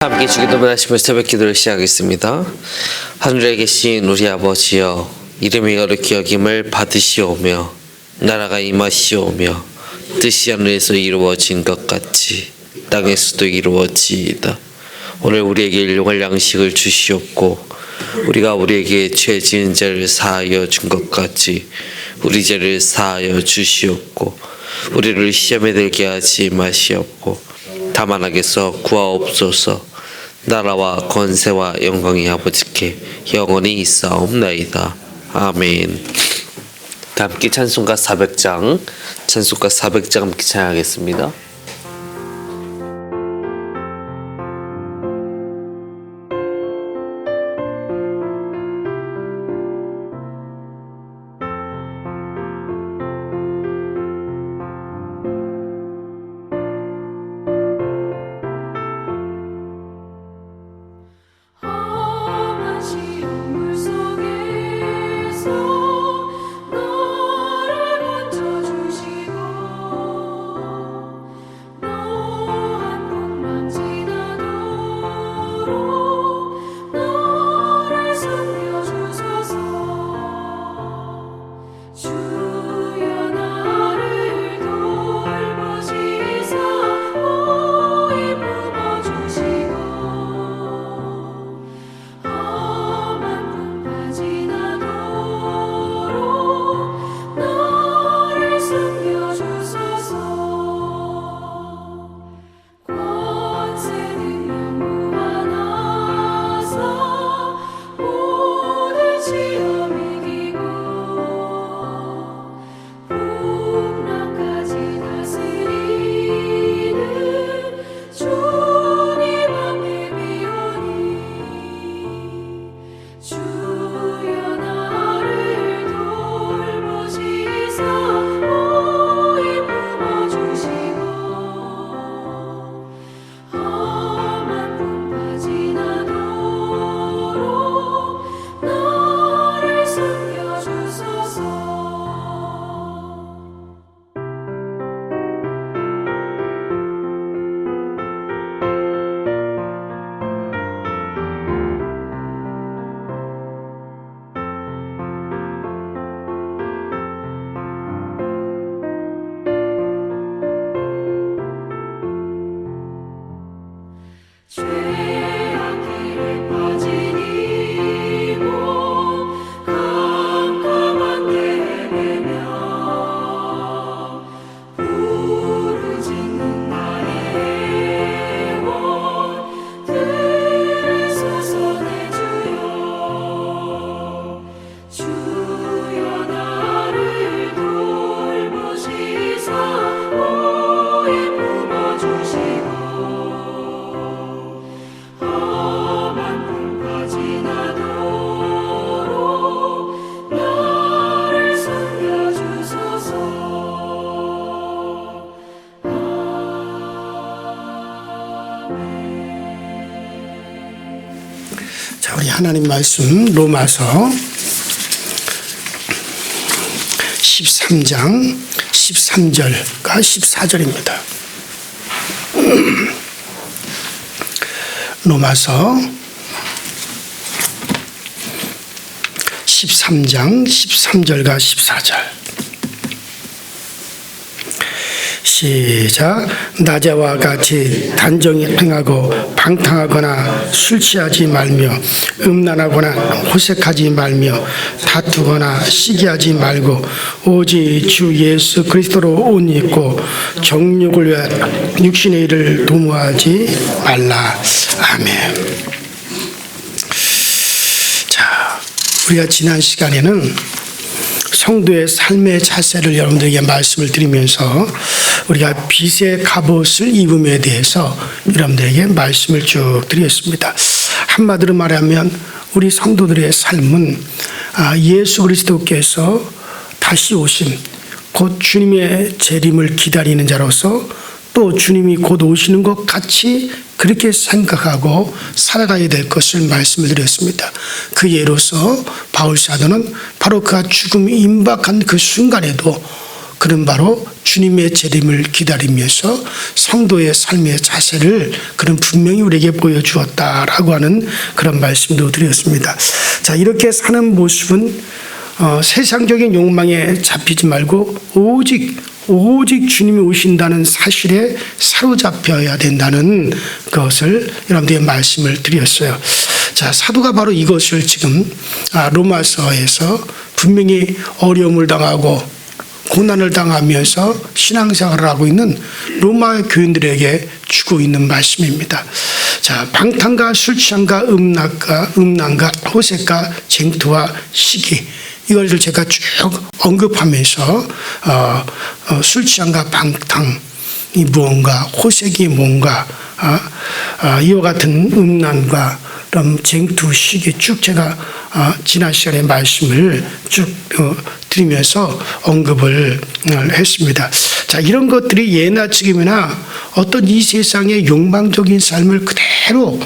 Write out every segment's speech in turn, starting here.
함께 주기도문 하시며 새벽 기도를 시작하겠습니다. 하늘에 계신 우리 아버지여, 이름이 거룩히 여김을 받으시오며 나라가 임하시오며 뜻이 하늘에서 이루어진 것 같이 땅에서도 이루어지이다. 오늘 우리에게 일용할 양식을 주시옵고 우리가 우리에게 죄 지은 자를 사하여 준 것 같이 우리 죄를 사하여 주시옵고 우리를 시험에 들게 하지 마시옵고 다만 악에서 구하옵소서. 나라와 권세와 영광이 아버지께 영원히 있사옵나이다. 아멘. 함께 찬송가 400장 함께 찬양하겠습니다. 자, 우리 하나님 말씀 로마서 13장 13절과 14절입니다. 로마서 13장 13절과 14절 시작. 낮에와 같이 단정히 행하고 방탕하거나 술 취하지 말며 음란하거나 호색하지 말며 다투거나 시기하지 말고 오직 주 예수 그리스도로 옷 입고 정욕을 위하여 육신의 일을 도모하지 말라. 아멘. 자, 우리가 지난 시간에는 성도의 삶의 자세를 여러분들에게 말씀을 드리면서 우리가 빛의 갑옷을 입음에 대해서 여러분들에게 말씀을 쭉 드렸습니다. 한마디로 말하면 우리 성도들의 삶은 예수 그리스도께서 다시 오심, 곧 주님의 재림을 기다리는 자로서 또 주님이 곧 오시는 것 같이 그렇게 생각하고 살아가야 될 것을 말씀을 드렸습니다. 그 예로서 바울 사도는 바로 그가 죽음이 임박한 그 순간에도 그런 바로 주님의 재림을 기다리면서 성도의 삶의 자세를 그런 분명히 우리에게 보여주었다라고 하는 그런 말씀도 드렸습니다. 자, 이렇게 사는 모습은 세상적인 욕망에 잡히지 말고 오직 주님이 오신다는 사실에 사로잡혀야 된다는 것을 여러분들에게 말씀을 드렸어요. 자, 사도가 바로 이것을 지금 로마서에서 분명히 어려움을 당하고 고난을 당하면서 신앙생활을 하고 있는 로마 교인들에게 주고 있는 말씀입니다. 자, 방탕과 술 취함과 음란과 호색과 쟁투와 시기, 이것을 제가 쭉 언급하면서 술 취함과 방탕이 무언가, 호색이 뭔가, 이와 같은 음란과 그럼 쟁투, 시기 쭉 제가 지난 시간에 말씀을 쭉 드리면서 언급을 했습니다. 자, 이런 것들이 예나 지금이나 어떤 이 세상의 욕망적인 삶을 그대로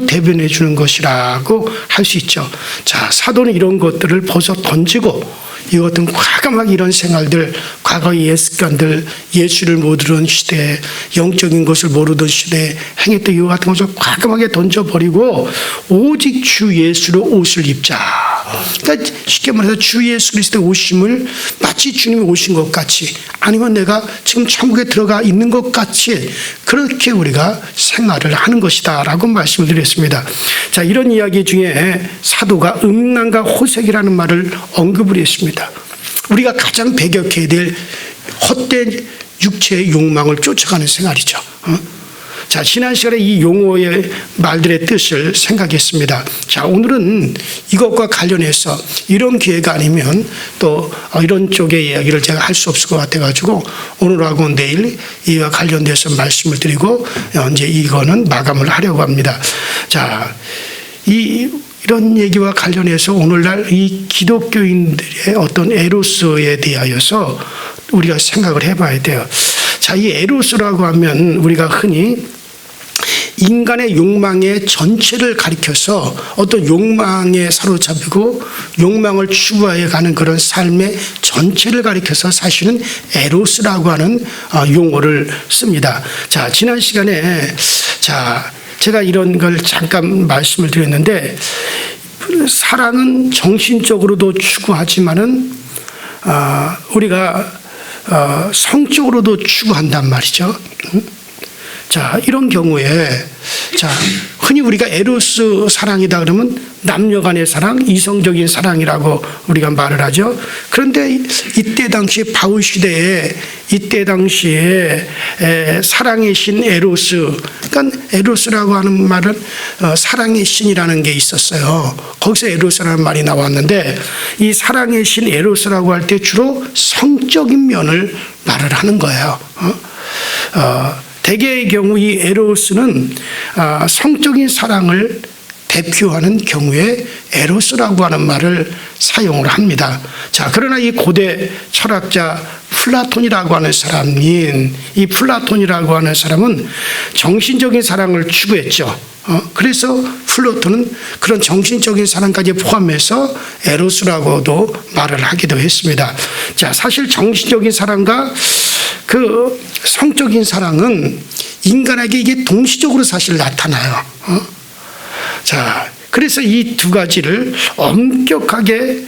대변해 주는 것이라고 할 수 있죠. 자, 사도는 이런 것들을 벗어 던지고 이것은 과감하게 이런 생활들, 과거의 옛습관들, 예수를 모르던 시대, 영적인 것을 모르던 시대에 행했던 이와 같은 것을 과감하게 던져버리고 오직 주 예수로 옷을 입자. 그러니까 쉽게 말해서 주 예수 그리스도의 오심을 마치 주님이 오신 것 같이, 아니면 내가 지금 천국에 들어가 있는 것 같이 그렇게 우리가 생활을 하는 것이다 라고 말씀을 드렸습니다. 자, 이런 이야기 중에 사도가 음란과 호색이라는 말을 언급을 했습니다. 우리가 가장 배격해야 될 헛된 육체의 욕망을 쫓아가는 생활이죠. 자, 지난 시간에 이 용어의 말들의 뜻을 생각했습니다. 자, 오늘은 이것과 관련해서 이런 기회가 아니면 또 이런 쪽의 이야기를 제가 할 수 없을 것 같아가지고 오늘하고 내일 이와 관련돼서 말씀을 드리고 이제 이거는 마감을 하려고 합니다. 자, 이런 얘기와 관련해서 오늘날 이 기독교인들의 어떤 에로스에 대하여서 우리가 생각을 해봐야 돼요. 자, 이 에로스라고 하면 우리가 흔히 인간의 욕망의 전체를 가리켜서 어떤 욕망에 사로잡히고 욕망을 추구해 가는 그런 삶의 전체를 가리켜서 사실은 에로스라고 하는 용어를 씁니다. 자, 지난 시간에 제가 이런 걸 잠깐 말씀을 드렸는데, 사랑은 정신적으로도 추구하지만은 우리가 성적으로도 추구한단 말이죠. 자, 이런 경우에 흔히 우리가 에로스 사랑이다 그러면 남녀 간의 사랑, 이성적인 사랑이라고 우리가 말을 하죠. 그런데 이때 당시 바울 시대에 사랑의 신 에로스, 그러니까 에로스라고 하는 말은 사랑의 신이라는 게 있었어요. 거기서 에로스라는 말이 나왔는데, 이 사랑의 신 에로스라고 할 때 주로 성적인 면을 말을 하는 거예요. 대개의 경우 이 에로스는 성적인 사랑을 대표하는 경우에 에로스라고 하는 말을 사용을 합니다. 자, 그러나 이 고대 철학자 플라톤이라고 하는 사람인 이 플라톤이라고 하는 사람은 정신적인 사랑을 추구했죠. 그래서 플라톤은 그런 정신적인 사랑까지 포함해서 에로스라고도 말을 하기도 했습니다. 자, 사실 정신적인 사랑과 그 성적인 사랑은 인간에게 이게 동시적으로 사실 나타나요. 자, 그래서 이 두 가지를 엄격하게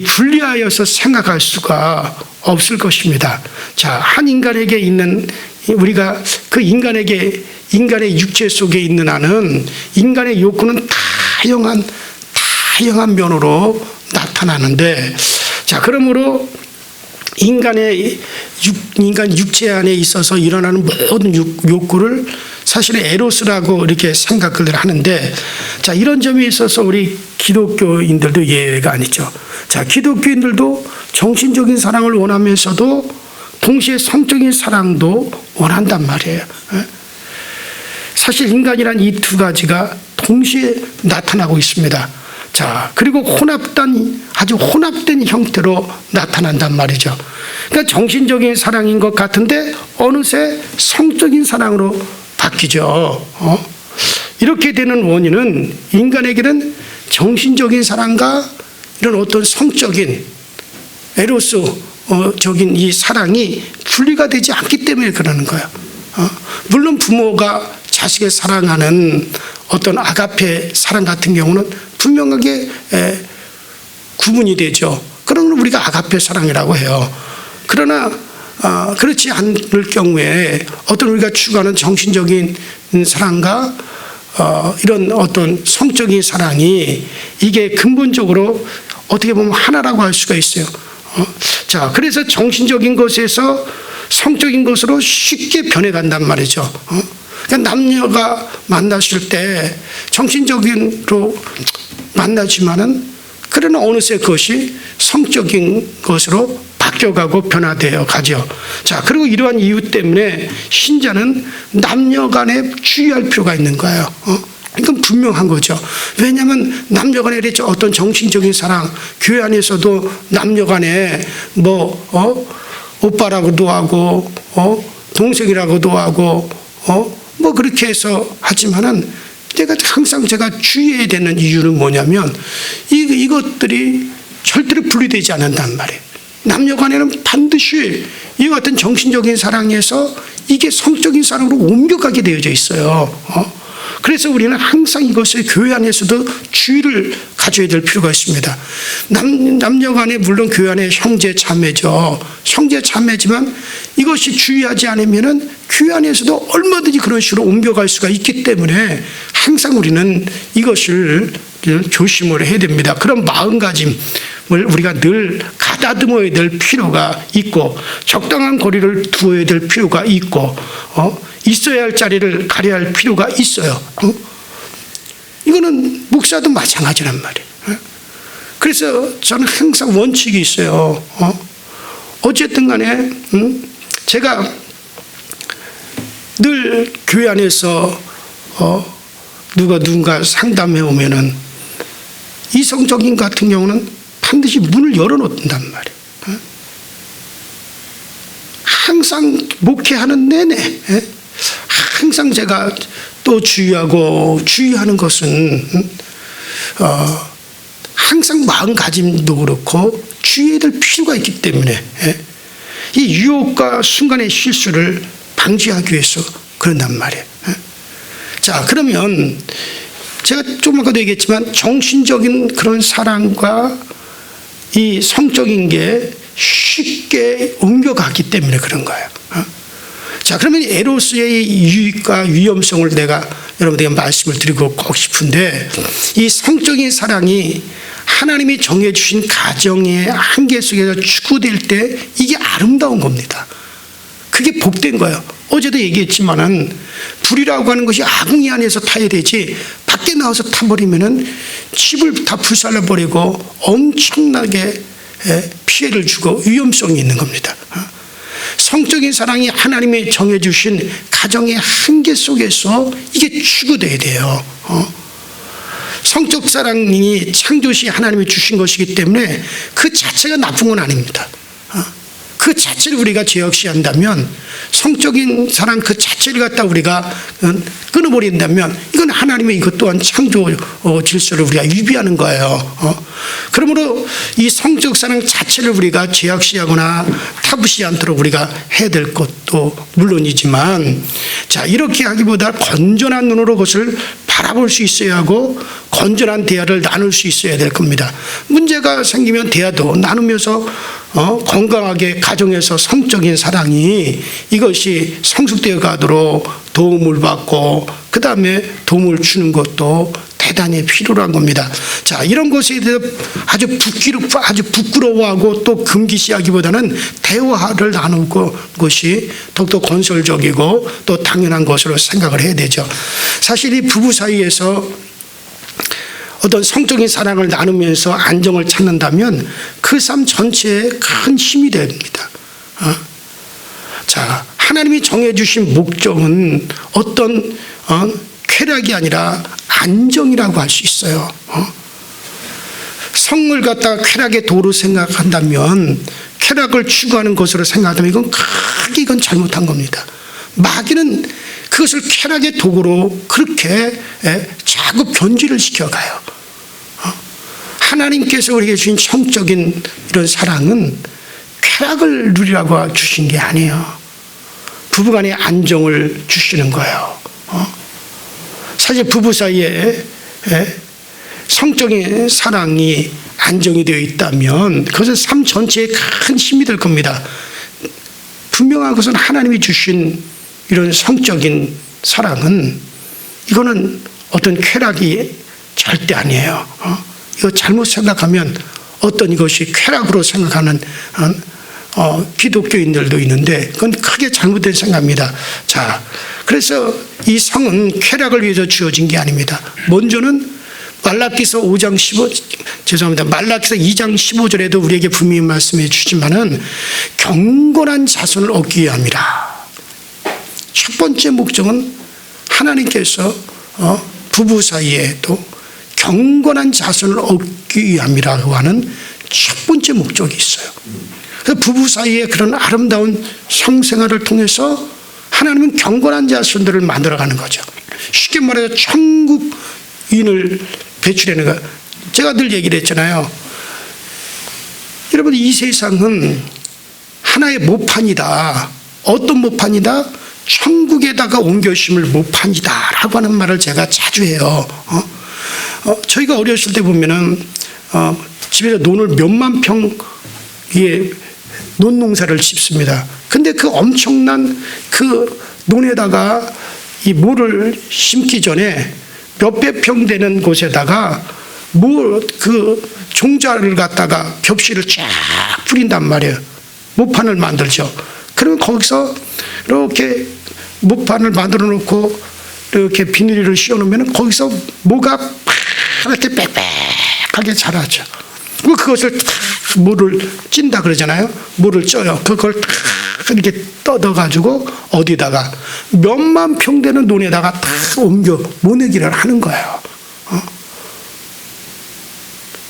분리하여서 생각할 수가 없을 것입니다. 자, 한 인간에게 있는 우리가 그 인간의 육체 속에 있는 한은 인간의 욕구는 다양한 면으로 나타나는데, 자, 그러므로 인간 육체 안에 있어서 일어나는 모든 욕구를 사실은 에로스라고 이렇게 생각을 하는데, 자, 이런 점에 있어서 우리 기독교인들도 예외가 아니죠. 자, 기독교인들도 정신적인 사랑을 원하면서도 동시에 성적인 사랑도 원한단 말이에요. 사실 인간이란 이 두 가지가 동시에 나타나고 있습니다. 자, 그리고 아주 혼합된 형태로 나타난단 말이죠. 그러니까 정신적인 사랑인 것 같은데 어느새 성적인 사랑으로 바뀌죠. 이렇게 되는 원인은 인간에게는 정신적인 사랑과 이런 어떤 성적인 에로스, 적인 이 사랑이 분리가 되지 않기 때문에 그러는 거예요. 물론 부모가 자식을 사랑하는 어떤 아가페 사랑 같은 경우는 분명하게 구분이 되죠. 그런 걸 우리가 아가페 사랑이라고 해요. 그러나 그렇지 않을 경우에 어떤 우리가 추구하는 정신적인 사랑과 이런 어떤 성적인 사랑이 이게 근본적으로 어떻게 보면 하나라고 할 수가 있어요. 자, 그래서 정신적인 것에서 성적인 것으로 쉽게 변해간단 말이죠. 그러니까 남녀가 만났을 때 정신적인로 만나지만은 그러나 어느새 그것이 성적인 것으로 바뀌어가고 변화되어 가죠. 자, 그리고 이러한 이유 때문에 신자는 남녀 간에 주의할 필요가 있는 거예요. 이건 분명한 거죠. 왜냐하면 남녀 간에 어떤 정신적인 사랑, 교회 안에서도 남녀 간에 오빠라고도 하고, 동생이라고도 하고, 그렇게 해서 하지만은 항상 제가 주의해야 되는 이유는 뭐냐면 이것들이 절대로 분리되지 않는단 말이에요. 남녀 간에는 반드시 이 같은 정신적인 사랑에서 이게 성적인 사랑으로 옮겨가게 되어져 있어요. 그래서 우리는 항상 이것을 교회 안에서도 주의를 가져야 될 필요가 있습니다. 남녀 간에 물론 교회 안에 형제 자매죠. 형제 자매지만 이것이 주의하지 않으면은 교회 안에서도 얼마든지 그런 식으로 옮겨갈 수가 있기 때문에 항상 우리는 이것을 조심을 해야 됩니다. 그런 마음가짐을 우리가 늘 가다듬어야 될 필요가 있고 적당한 거리를 두어야 될 필요가 있고 있어야 할 자리를 가려야 할 필요가 있어요. 이거는 목사도 마찬가지란 말이에요. 그래서 저는 항상 원칙이 있어요. 어쨌든 간에 제가 늘 교회 안에서 누군가 상담해 오면은 이성적인 같은 경우는 반드시 문을 열어놓는단 말이에요. 항상 목회하는 내내 항상 제가 또 주의하는 것은 항상 마음가짐도 그렇고 주의해야 될 필요가 있기 때문에 이 유혹과 순간의 실수를 방지하기 위해서 그런단 말이에요. 자, 그러면 제가 조금 아까도 얘기했지만 정신적인 그런 사랑과 이 성적인 게 쉽게 옮겨가기 때문에 그런 거예요. 자, 그러면 에로스의 유익과 위험성을 내가 여러분들에게 말씀을 드리고 싶은데 이 성적인 사랑이 하나님이 정해주신 가정의 한계 속에서 추구될 때 이게 아름다운 겁니다. 그게 복된 거예요. 어제도 얘기했지만은 불이라고 하는 것이 아궁이 안에서 타야 되지 밖에 나와서 타버리면은 집을 다 불살라버리고 엄청나게 피해를 주고 위험성이 있는 겁니다. 성적인 사랑이 하나님이 정해주신 가정의 한계 속에서 이게 추구돼야 돼요. 성적 사랑이 창조시 하나님이 주신 것이기 때문에 그 자체가 나쁜 건 아닙니다. 그 자체를 우리가 제역시한다면 성적인 사랑 그 자체를 갖다 우리가 끊어버린다면 이건 하나님의 이것 또한 창조 질서를 우리가 위배하는 거예요. 그러므로 이 성적 사랑 자체를 우리가 제약시하거나 타부시 않도록 우리가 해야 될 것도 물론이지만 자, 이렇게 하기보다 건전한 눈으로 그것을 바라볼 수 있어야 하고 건전한 대화를 나눌 수 있어야 될 겁니다. 문제가 생기면 대화도 나누면서 건강하게 가정에서 성적인 사랑이 이것이 성숙되어 가도록 도움을 받고 그 다음에 도움을 주는 것도 대단히 필요한 겁니다. 자, 이런 것에 대해서 아주 부끄러워하고 또 금기시하기보다는 대화를 나누고 것이 더욱더 건설적이고 또 당연한 것으로 생각을 해야 되죠. 사실 이 부부 사이에서 어떤 성적인 사랑을 나누면서 안정을 찾는다면 그 삶 전체에 큰 힘이 됩니다. 자, 하나님이 정해주신 목적은 어떤 쾌락이 아니라 안정이라고 할 수 있어요. 성을 갖다가 쾌락의 도로 생각한다면 쾌락을 추구하는 것으로 생각한다면 이건 잘못한 겁니다. 마귀는 그것을 쾌락의 도구로 그렇게 자꾸 변질을 시켜가요. 하나님께서 우리에게 주신 성적인 이런 사랑은 쾌락을 누리라고 주신 게 아니에요. 부부간의 안정을 주시는 거예요. 사실 부부 사이에 성적인 사랑이 안정이 되어 있다면 그것은 삶 전체에 큰 힘이 될 겁니다. 분명한 것은 하나님이 주신 이런 성적인 사랑은 이거는 어떤 쾌락이 절대 아니에요. 이거 잘못 생각하면 어떤 이것이 쾌락으로 생각하는 기독교인들도 있는데 그건 크게 잘못된 생각입니다. 자, 그래서 이 성은 쾌락을 위해서 주어진 게 아닙니다. 먼저는 말라기서 5장 15 죄송합니다. 말라기서 2장 15절에도 우리에게 분명히 말씀해 주지만은 경건한 자손을 얻기 위함이라. 첫 번째 목적은 하나님께서 부부 사이에도 경건한 자손을 얻기 위함이라고 하는 첫 번째 목적이 있어요. 그래서 부부 사이에 그런 아름다운 성생활을 통해서 하나님은 경건한 자손들을 만들어가는 거죠. 쉽게 말해서 천국인을 배출하는 거. 제가 늘 얘기를 했잖아요. 여러분, 이 세상은 하나의 모판이다. 어떤 모판이다? 천국에다가 옮겨심을 모판이다 라고 하는 말을 제가 자주 해요. 저희가 어렸을 때 보면은 집에서 논을 몇만 평의 논농사를 짓습니다. 근데 그 엄청난 그 논에다가 이 모를 심기 전에 몇백 평 되는 곳에다가 그 종자를 갖다가 겹실을 쫙 뿌린단 말이에요. 모판을 만들죠. 그러면 거기서 이렇게 모판을 만들어 놓고 이렇게 비닐을 씌워 놓으면 거기서 모가 이렇게 빽빽하게 자라죠. 그것을 모를 찐다 그러잖아요. 모를 쪄요. 그걸 이렇게 뜯어가지고 어디다가 몇만 평 되는 논에다가 다 옮겨 모내기를 하는 거예요.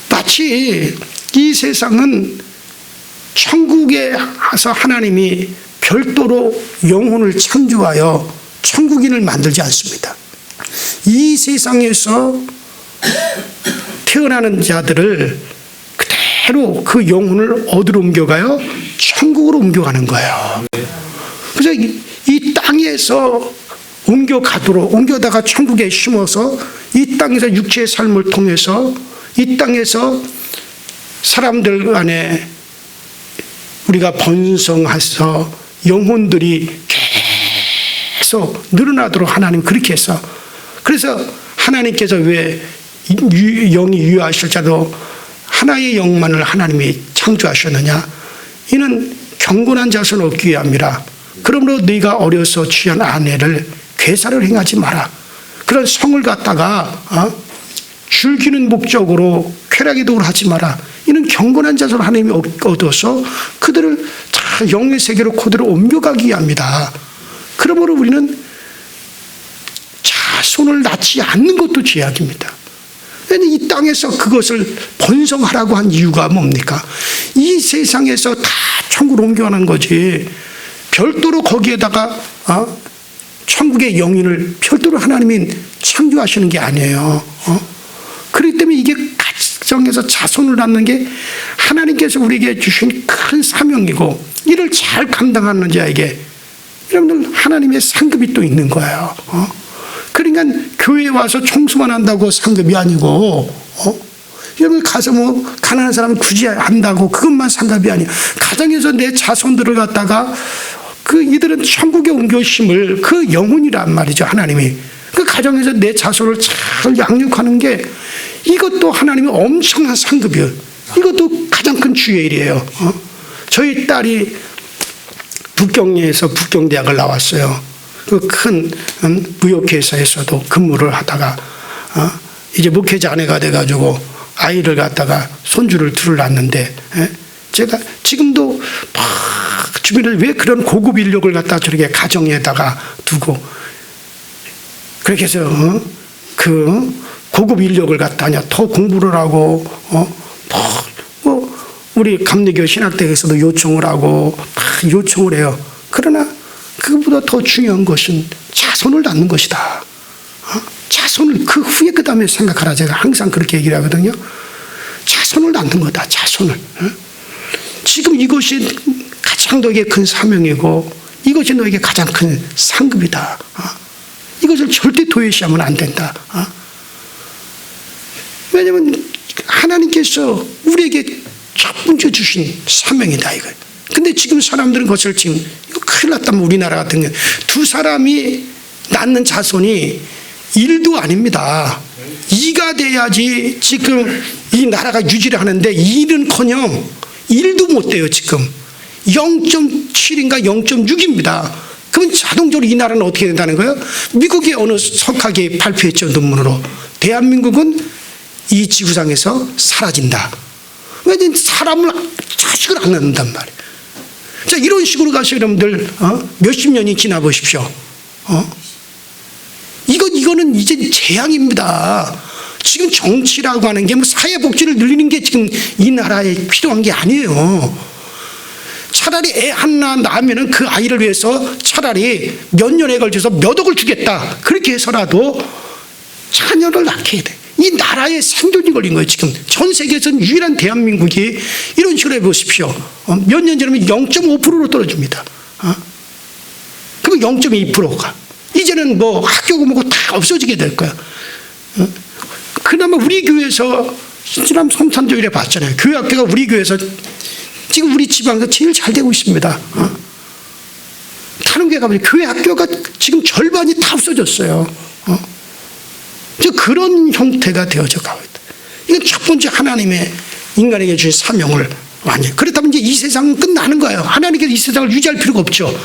마치 이 세상은 천국에 가서 하나님이 별도로 영혼을 창조하여 천국인을 만들지 않습니다. 이 세상에서 태어나는 자들을 그대로 그 영혼을 어디로 옮겨가요? 천국으로 옮겨가는 거예요. 그래서 이 땅에서 옮겨다가 천국에 심어서 이 땅에서 육체의 삶을 통해서 이 땅에서 사람들 간에 우리가 번성해서 영혼들이 계속 늘어나도록 하나님 그렇게 해서 그래서 하나님께서 왜 영이 유효하실 자도 하나의 영만을 하나님이 창조하셨느냐? 이는 경건한 자손을 얻기 위함이라. 그러므로 네가 어려서 취한 아내를 괴사를 행하지 마라. 그런 성을 갖다가 즐기는 목적으로 쾌락의 도구를 하지 마라. 이는 경건한 자손을 하나님이 얻어서 그들을 다 영의 세계로 그대로 옮겨가기 위함이다. 그러므로 우리는 자손을 낳지 않는 것도 죄악입니다. 이 땅에서 그것을 번성하라고 한 이유가 뭡니까? 이 세상에서 다 천국으로 옮겨가는 거지. 별도로 거기에다가 천국의 영인을 별도로 하나님이 창조하시는 게 아니에요. 그렇기 때문에 이게 가정에서 자손을 낳는 게 하나님께서 우리에게 주신 큰 사명이고 이를 잘 감당하는 자에게 여러분들 하나님의 상급이 또 있는 거예요. 그러니까 교회에 와서 청소만 한다고 상급이 아니고 여러분 가서 뭐 가난한 사람은 굳이 한다고 그것만 상급이 아니에요. 가정에서 내 자손들을 갖다가 그 이들은 천국에 옮겨심을 그 영혼이란 말이죠. 하나님이 그 가정에서 내 자손을 잘 양육하는 게 이것도 하나님의 엄청난 상급이에요. 이것도 가장 큰 주의 일이에요. 저희 딸이 북경리에서 북경대학을 나왔어요. 그 큰 무역회사에서도 근무를 하다가 이제 목회자 아내가 돼가지고 아이를 갖다가 손주를 둘을 낳는데 제가 지금도 막 주변에 왜 그런 고급 인력을 갖다 저렇게 가정에다가 두고 그렇게 해서 그 고급 인력을 갖다 더 공부를 하고 뭐 우리 감리교 신학대에서도 요청을 하고 막 요청을 해요. 그러나 그것보다 더 중요한 것은 자손을 낳는 것이다. 자손을 그 후에 그 다음에 생각하라. 제가 항상 그렇게 얘기를 하거든요. 자손을 낳는 거다. 자손을. 지금 이것이 가장 너에게 큰 사명이고 이것이 너에게 가장 큰 상급이다. 이것을 절대 도외시하면 안 된다. 왜냐하면 하나님께서 우리에게 첫 번째 주신 사명이다 이거. 근데 지금 사람들은 그것을 지금 이거 큰일 났다면 우리나라 같은 경우 두 사람이 낳는 자손이 1도 아닙니다. 2가 돼야지 지금 이 나라가 유지를 하는데 1은커녕 1도 못 돼요 지금. 0.7인가 0.6입니다. 그러면 자동적으로 이 나라는 어떻게 된다는 거예요? 미국의 어느 석학이 발표했죠 논문으로. 대한민국은 이 지구상에서 사라진다. 왜냐하면 사람을 자식을 안 낳는단 말이에요. 자, 이런 식으로 가서 여러분들 몇십 년이 지나 보십시오. 이거는 이제 재앙입니다. 지금 정치라고 하는 게 뭐 사회복지를 늘리는 게 지금 이 나라에 필요한 게 아니에요. 차라리 애 하나 낳으면 그 아이를 위해서 차라리 몇 년에 걸쳐서 몇 억을 주겠다. 그렇게 해서라도 자녀를 낳게 돼. 이 나라의 생존이 걸린 거예요 지금. 전 세계에서는 유일한 대한민국이 이런 식으로 해보십시오. 몇 년 지나면 0.5%로 떨어집니다. 그러면 0.2%가 이제는 뭐 학교고 뭐고 다 없어지게 될 거야. 그나마 우리 교회에서 지난 성탄절에 봤잖아요. 교회 학교가 우리 교회에서 지금 우리 지방에서 제일 잘 되고 있습니다. 다른 교회 가보니 교회 학교가 지금 절반이 다 없어졌어요. 그런 형태가 되어져 가고 있다. 이건 첫 번째 하나님의 인간에게 주신 사명을 완전히. 그렇다면 이제 이 세상은 끝나는 거예요. 하나님께서 이 세상을 유지할 필요가 없죠.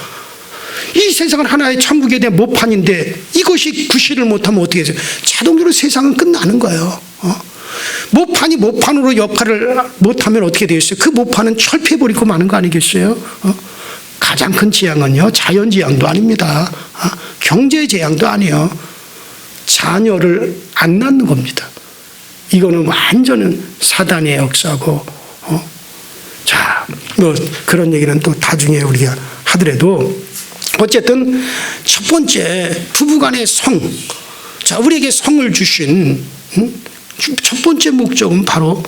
이 세상은 하나의 천국에 대한 모판인데 이것이 구실을 못하면 어떻게 해요? 자동적으로 세상은 끝나는 거예요. 모판이 모판으로 역할을 못하면 어떻게 되겠어요? 그 모판은 철폐해버리고 마는 거 아니겠어요? 가장 큰 재앙은요, 자연재앙도 아닙니다. 경제재앙도 아니에요. 자녀를 안 낳는 겁니다. 이거는 완전히 사단의 역사고, 자, 뭐 그런 얘기는 또 나중에 우리가 하더라도 어쨌든 첫 번째 부부간의 성, 자 우리에게 성을 주신 첫 번째 목적은 바로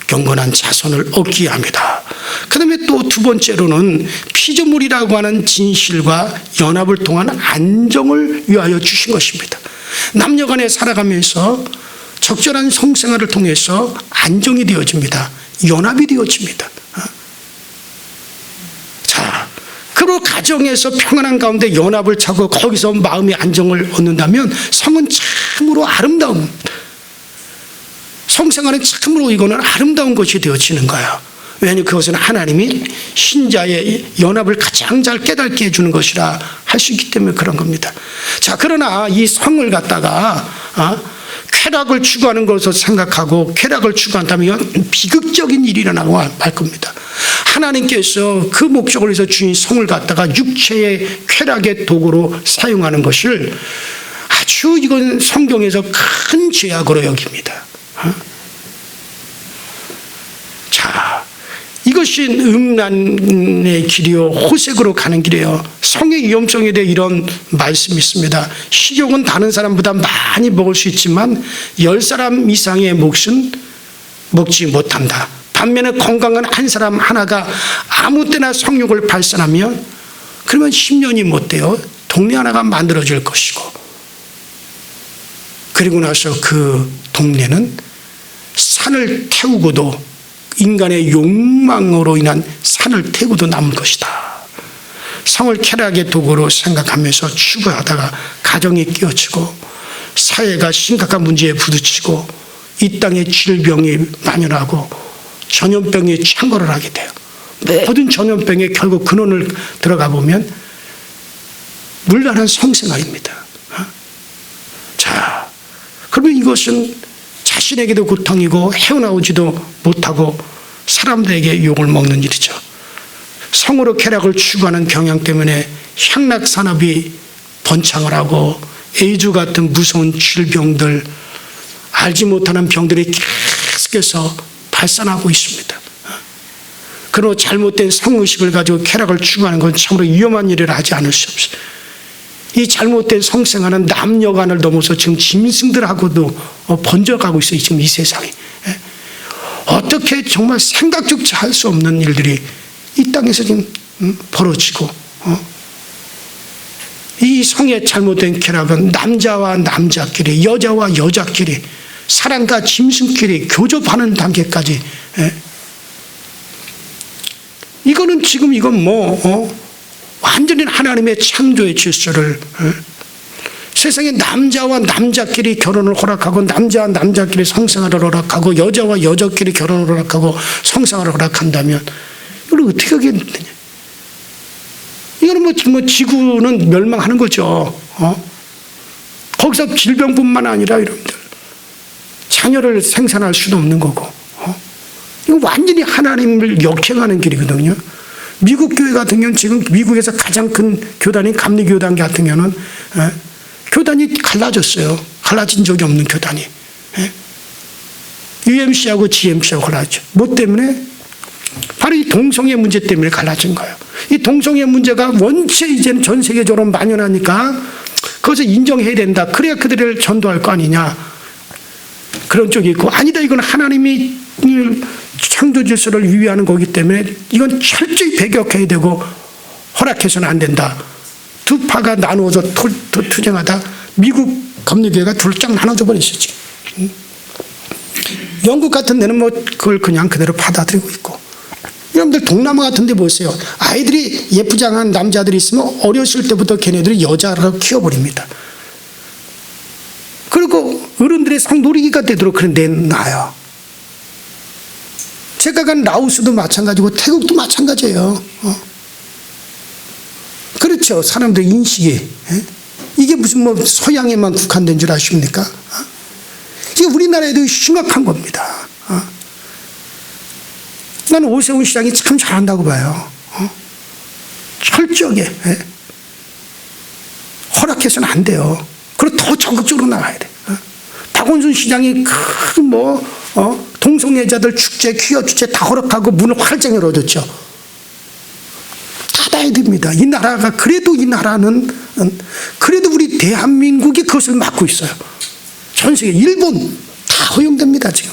경건한 자손을 얻기 합니다. 그 다음에 또 두 번째로는 피조물이라고 하는 진실과 연합을 통한 안정을 위하여 주신 것입니다. 남녀간에 살아가면서 적절한 성생활을 통해서 안정이 되어집니다. 연합이 되어집니다. 자, 그리고 가정에서 평안한 가운데 연합을 찾고 거기서 마음의 안정을 얻는다면 성은 참으로 아름다운, 성생활은 참으로 이거는 아름다운 것이 되어지는 거예요. 왜냐하면 그것은 하나님이 신자의 연합을 가장 잘 깨닫게 해주는 것이라 할 수 있기 때문에 그런 겁니다. 자, 그러나 이 성을 갖다가 쾌락을 추구하는 것으로 생각하고 쾌락을 추구한다면 비극적인 일이 일어나고 말 겁니다. 하나님께서 그 목적을 위해서 주인 성을 갖다가 육체의 쾌락의 도구로 사용하는 것을 아주 이건 성경에서 큰 죄악으로 여깁니다. 자, 이것이 음란의 길이요 호색으로 가는 길이에요. 성의 위험성에 대해 이런 말씀이 있습니다. 식욕은 다른 사람보다 많이 먹을 수 있지만 10사람 이상의 몫은 먹지 못한다. 반면에 건강한 한 사람 하나가 아무 때나 성욕을 발산하면 그러면 10년이 못 돼요. 동네 하나가 만들어질 것이고, 그리고 나서 그 동네는 산을 태우고도, 인간의 욕망으로 인한 산을 태우고도 남을 것이다. 성을 쾌락의 도구로 생각하면서 추구하다가 가정이 깨어지고 사회가 심각한 문제에 부딪히고 이 땅에 질병이 만연하고 전염병이 창궐을 하게 돼요. 모든 전염병의 결국 근원을 들어가 보면 물란한 성생활입니다. 자, 그러면 이것은 자신에게도 고통이고 헤어나오지도 못하고 사람들에게 욕을 먹는 일이죠. 성으로 쾌락을 추구하는 경향 때문에 향락산업이 번창을 하고 에이즈 같은 무서운 질병들, 알지 못하는 병들이 계속해서 발산하고 있습니다. 그리고 잘못된 성의식을 가지고 쾌락을 추구하는 건 참으로 위험한 일을 하지 않을 수 없어요. 이 잘못된 성생활은 남녀간을 넘어서 지금 짐승들하고도 번져가고 있어요. 지금 이 세상에. 어떻게 정말 생각조차 할 수 없는 일들이 이 땅에서 지금 벌어지고 이 성의 잘못된 결합은 남자와 남자끼리, 여자와 여자끼리, 사람과 짐승끼리 교접하는 단계까지. 이거는 지금 이건 완전히 하나님의 창조의 질서를 세상에 남자와 남자끼리 결혼을 허락하고 남자와 남자끼리 성생활을 허락하고 여자와 여자끼리 결혼을 허락하고 성생활을 허락한다면 이걸 어떻게 하겠느냐. 이거는 지구는 멸망하는 거죠. 거기서 질병뿐만 아니라 여러분들 자녀를 생산할 수도 없는 거고. 이거 완전히 하나님을 역행하는 길이거든요. 미국 교회 같은 경우는 지금 미국에서 가장 큰 교단인 감리교단 같은 경우는 교단이 갈라졌어요. 갈라진 적이 없는 교단이. UMC하고 GMC하고 갈라졌죠. 뭐 때문에? 바로 이 동성애 문제 때문에 갈라진 거예요. 이 동성애 문제가 원체 이제는 전 세계적으로 만연하니까 그것을 인정해야 된다. 그래야 그들을 전도할 거 아니냐. 그런 쪽이 있고, 아니다, 이건 하나님이 창조 질서를 위하는 거기 때문에 이건 철저히 배격해야 되고 허락해서는 안 된다. 두 파가 나누어져 투쟁하다 미국 감리교회가 둘짝 나눠져 버렸었지. 영국 같은 데는 그걸 그냥 그대로 받아들이고 있고. 여러분들 동남아 같은 데 보세요. 아이들이 예쁘장한 남자들이 있으면 어렸을 때부터 걔네들이 여자로 키워버립니다. 그리고 어른들의 성놀이기가 되도록 그런 데 놔요. 제가 간 라오스도 마찬가지고 태국도 마찬가지예요. 그렇죠. 사람들 인식이. 이게 무슨 서양에만 국한된 줄 아십니까? 이게 우리나라에도 심각한 겁니다. 나는 오세훈 시장이 참 잘한다고 봐요. 철저하게. 허락해서는 안 돼요. 그리고 더 적극적으로 나가야 돼. 박원순 시장이 동성애자들 축제, 퀴어 축제 다 허락하고 문을 활짝 열어줬죠. 닫아야 됩니다. 이 나라가, 그래도 이 나라는, 그래도 우리 대한민국이 그것을 막고 있어요. 전 세계, 일본 다 허용됩니다, 지금.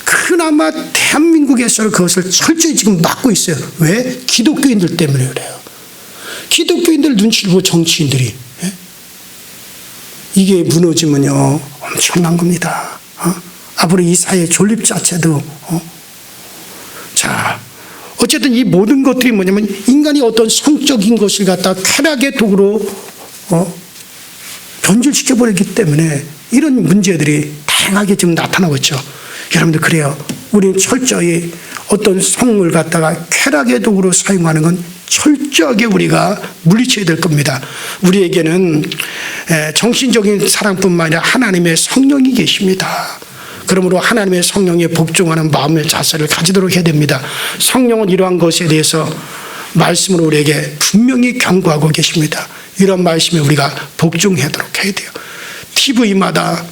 그나마 대한민국에서 그것을 철저히 지금 막고 있어요. 왜? 기독교인들 때문에 그래요. 기독교인들 눈치를 보고 정치인들이. 이게 무너지면요, 엄청난 겁니다. 앞으로 이 사회의 존립 자체도. 자, 어쨌든 이 모든 것들이 뭐냐면 인간이 어떤 성적인 것을 갖다 쾌락의 도구로 변질시켜버렸기 때문에 이런 문제들이 다양하게 지금 나타나고 있죠. 여러분들, 그래요. 우리는 철저히 어떤 성을 갖다가 쾌락의 도구로 사용하는 건 철저하게 우리가 물리쳐야 될 겁니다. 우리에게는 정신적인 사랑뿐만 아니라 하나님의 성령이 계십니다. 그러므로 하나님의 성령에 복종하는 마음의 자세를 가지도록 해야 됩니다. 성령은 이러한 것에 대해서 말씀으로 우리에게 분명히 경고하고 계십니다. 이런 말씀에 우리가 복종하도록 해야 돼요. TV마다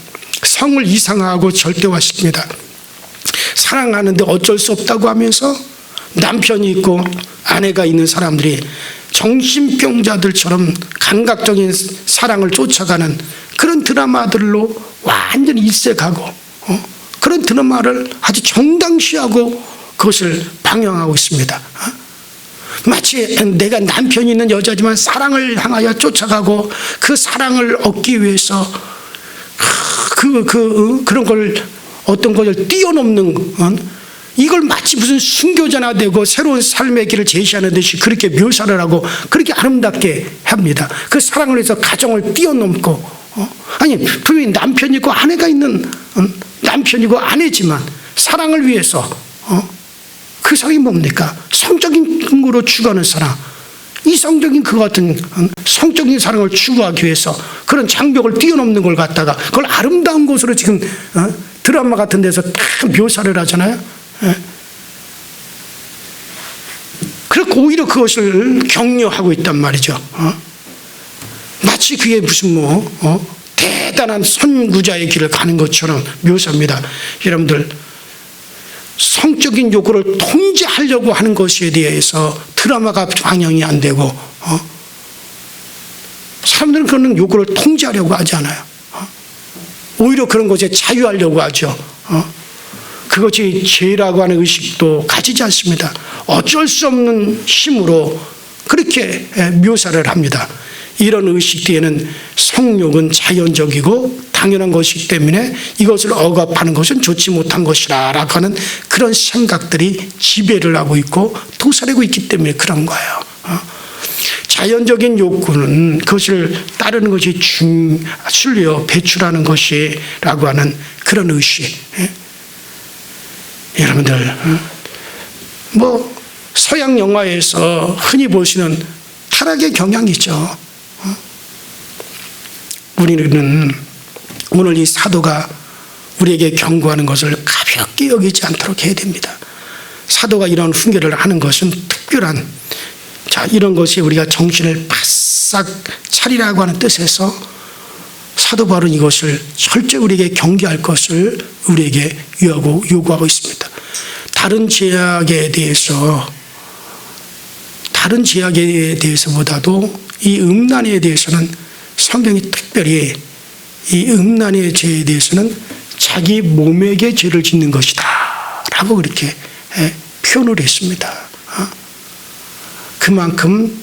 성을 이상화하고 절대화시킵니다. 사랑하는데 어쩔 수 없다고 하면서 남편이 있고 아내가 있는 사람들이 정신병자들처럼 감각적인 사랑을 쫓아가는 그런 드라마들로 완전히 일색하고 그런 드라마를 아주 정당시하고 그것을 방영하고 있습니다. 마치 내가 남편이 있는 여자지만 사랑을 향하여 쫓아가고 그 사랑을 얻기 위해서 그런 걸 어떤 것을 뛰어넘는 이걸 마치 무슨 순교자나 되고 새로운 삶의 길을 제시하는 듯이 그렇게 묘사를 하고 그렇게 아름답게 합니다. 그 사랑을 위해서 가정을 뛰어넘고 아니 분명히 남편이 있고 아내가 있는 남편이고 아내지만 사랑을 위해서 그 사랑이 뭡니까? 성적인 거로 추구하는 사랑, 이성적인 그 같은 성적인 사랑을 추구하기 위해서 그런 장벽을 뛰어넘는 걸 갖다가 그걸 아름다운 것으로 지금 드라마 같은 데서 다 묘사를 하잖아요. 그렇고 오히려 그것을 격려하고 있단 말이죠. 마치 그게 무슨 대단한 선구자의 길을 가는 것처럼 묘사합니다. 여러분들, 성적인 욕구를 통제하려고 하는 것에 대해서 드라마가 방영이 안 되고 사람들은 그런 욕구를 통제하려고 하지 않아요. 오히려 그런 것에 자유하려고 하죠. 그것이 죄라고 하는 의식도 가지지 않습니다. 어쩔 수 없는 힘으로 그렇게 묘사를 합니다. 이런 의식 뒤에는 성욕은 자연적이고 당연한 것이기 때문에 이것을 억압하는 것은 좋지 못한 것이라고 하는 그런 생각들이 지배를 하고 있고 도사리고 있기 때문에 그런 거예요. 자연적인 욕구는 그것을 따르는 것이 순리요 배출하는 것이라고 하는 그런 의식. 여러분들 뭐 서양 영화에서 흔히 보시는 타락의 경향이죠. 우리는 오늘 이 사도가 우리에게 경고하는 것을 가볍게 여기지 않도록 해야 됩니다. 사도가 이런 훈계를 하는 것은 특별한 이런 것이 우리가 정신을 바싹 차리라고 하는 뜻에서 사도 바울은 이것을 철저히 우리에게 경계할 것을 우리에게 요구하고 있습니다. 다른 제약에 대해서보다도 이 음란에 대해서는 성경이 특별히 이 음란의 죄에 대해서는 자기 몸에게 죄를 짓는 것이다 라고 그렇게 표현을 했습니다. 그만큼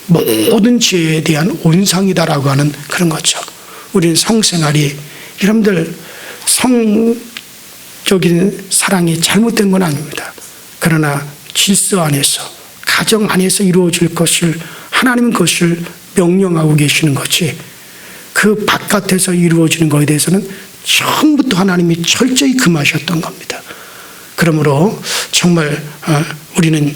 모든 죄에 대한 온상이다라고 하는 그런 거죠. 우리는 성생활이 여러분들 성적인 사랑이 잘못된 건 아닙니다. 그러나 질서 안에서 가정 안에서 이루어질 것을 하나님은 그것을 명령하고 계시는 거지 그 바깥에서 이루어지는 것에 대해서는 처음부터 하나님이 철저히 금하셨던 겁니다. 그러므로 정말 우리는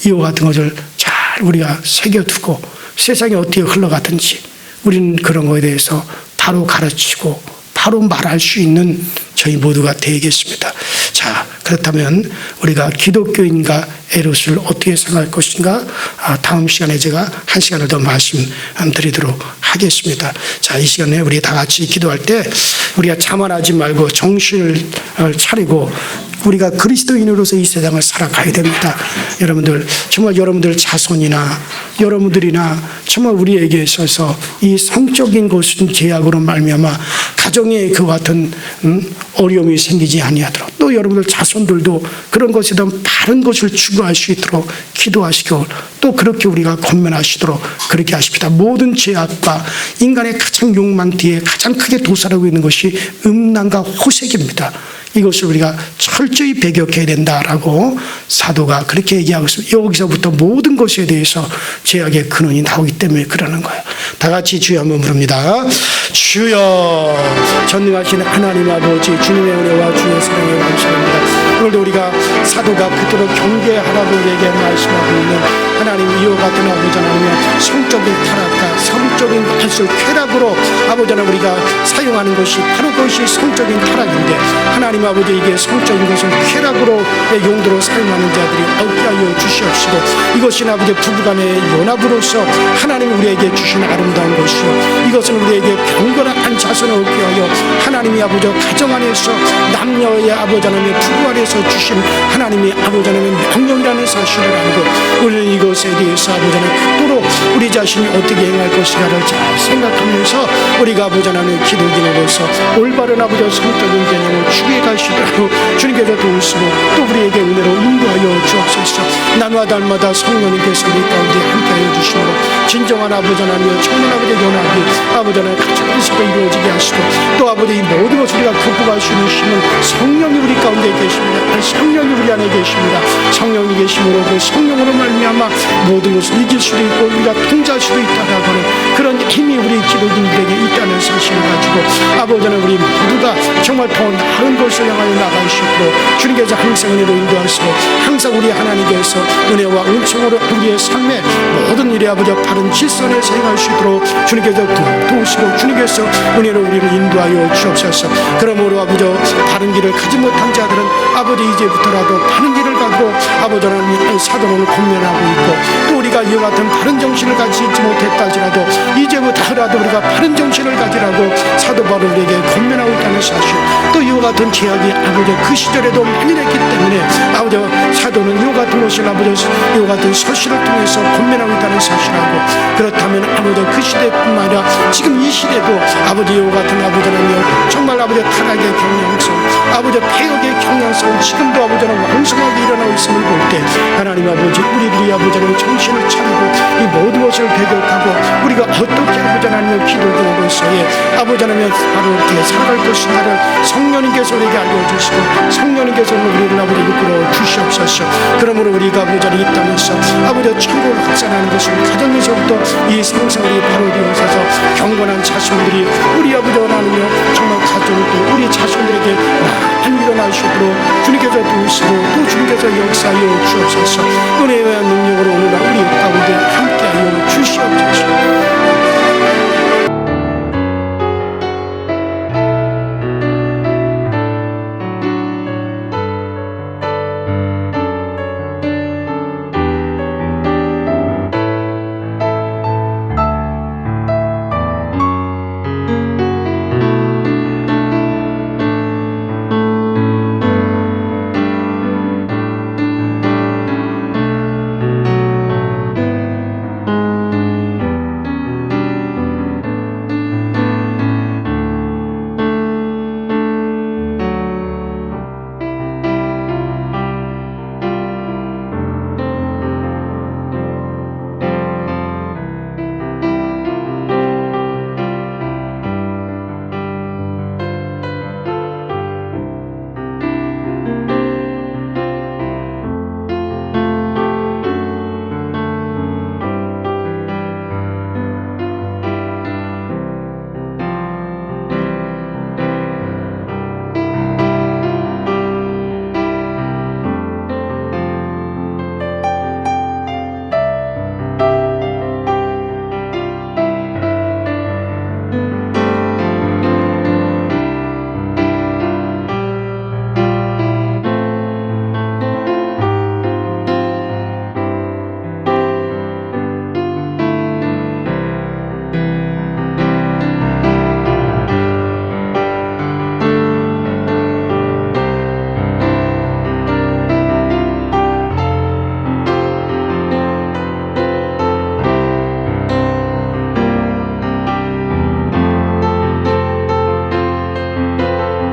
이와 같은 것을 잘 우리가 새겨두고 세상이 어떻게 흘러가든지 우리는 그런 것에 대해서 바로 가르치고 바로 말할 수 있는 저희 모두가 되겠습니다. 자, 그렇다면 우리가 기독교인과 에롯을 어떻게 생각할 것인가 다음 시간에 제가 한 시간을 더 말씀드리도록 하겠습니다. 자, 이 시간에 우리 다 같이 기도할 때 우리가 자만하지 말고 정신을 차리고 우리가 그리스도인으로서 이 세상을 살아가야 됩니다. 여러분들 정말 여러분들 자손이나 여러분들이나 정말 우리에게 있어서 이 성적인 것은 제약으로 말미암아 가정에 그와 같은 어려움이 생기지 아니하도록 또 여러분들 자손들도 그런 것에 대한 바른 것을 추구할 수 있도록 기도하시고 또 그렇게 우리가 권면하시도록 그렇게 하십니다. 모든 죄악과 인간의 가장 욕망 뒤에 가장 크게 도사하고 있는 것이 음란과 호색입니다. 이것을 우리가 철저히 배격해야 된다라고 사도가 그렇게 얘기하고 있습니다. 여기서부터 모든 것에 대해서 죄악의 근원이 나오기 때문에 그러는 거예요. 다 같이 주여 한번 부릅니다. 주여 전능하신 하나님 아버지 주님의 은혜와 주의 사랑에 감사합니다. 오늘도 우리가 사도가 그토록 경계하라고 우리에게 말씀하고 있는 하나님 이와 같은 아버지 하나님의 성적인 타락과 성적인 것을 쾌락으로 아버지 하나님 우리가 사용하는 것이 바로 그것이 성적인 타락인데 하나님 아버지 이게 성적인 것을 쾌락으로 용도로 사용하는 자들이 없게 하여 주시옵시고 이것이 아버지 부부간의 연합으로서 하나님이 우리에게 주신 아름다운 것이요 이것은 우리에게 경건한 자손을 얻게 하여 하나님이 아버지 가정 안에서 남녀의 아버지 하나님의 부부 안에서 주신 하나님이 아버지 하나님의 명령이라는 사실을 알고 우리는 이것에 대해서 아버지 하나님 또로 우리 자신이 어떻게 행할 것인가를 잘 생각하면서 우리가 아버지 하나님의 기독인으로서 올바른 아버지 성적인 개념을 추구해 가시도록 주님께서 도우시고 또 우리에게 은혜로 인도하여 주옵소서. 날마다 날마다 성령님께서 우리 가운데 함께하여 주시므로 진정한 아버지 하나님의 청년 아버지의 연합이 아버지 하나님 가정에서도 이루어지게 하시고 또 아버지 이 모든 것을 우리가 극복할 수 있는 힘은 성령이 우리 가운데 계십니다. 성령이 우리 안에 계십니다. 성령이 계심으로 그 성령으로 말미암아 모든 것을 이길 수도 있고 우리가 통제할 수도 있다라고 하는 그런 힘이 우리 기독인들에게 있다는 사실을 가지고 아버지 하나님 우리 모두가 정말 더 나은 것을 향하여 나갈 수 있도록 주님께서 항상 은혜로 인도하시고 항상 우리 하나님께서 은혜와 은총으로 우리의 삶에 모든 일에 아버지 바른 질서에 행할 수 있도록 주님께서 도우시고 주님께서 은혜로 우리를 인도하여 주옵소서. 그러므로 아버지 바른 길을 가지 못한 자들은 아버지 이제부터라도 바른 길을 가고 아버지 하나님 사도를 권면하고 있고 또 우리가 이와 같은 바른 정신을 가지지 못했다 할지라도 이제부터라도 우리가 바른 정신을 가지라고 사도 바울에게 권면하고 있다는 사실, 또 이와 같은 제약이 아버지 그 시절에도 많이 됐기 때문에 아버지 사도는 이와 같은 것을 아버지 이와 같은 서신을 통해서 권면하고 있다는 사실하고, 그렇다면 아버지 그 시대뿐만 아니라 지금 이 시대도 아버지 이와 같은 아버지라며 정말 아버지 타락의 경향성, 아버지 폐역의 경향성 지금도 아버지는 왕성하게 일어나고 있음을 볼 때 하나님 아버지 우리들이 아버지는 정신을 차리고 이 모든 것을 배격하고 우리가 어떻게 아버지 하나님을 기도하고 있어요. 아버지 하나님 바로 이렇게 살아갈 것인가를 성령님께서 우리에게 알려주시고 성령님께서 우리를 아버지 이끌어 주시옵소서. 그러므로 우리가 아버지 이 땅에서 아버지 천국을 확산하는 것은 가정에서부터 이 생사들이 바로 되어서 경건한 자손들이 우리 아버지 하나님여 정말 가정도 우리 자손들에게 많이 일어날 수 있도록 주님께서 도우시고 또 주님께서 역사하여 주옵소서. 은혜와 능력으로 오늘 우리 가운데 함께하여 주시옵소서.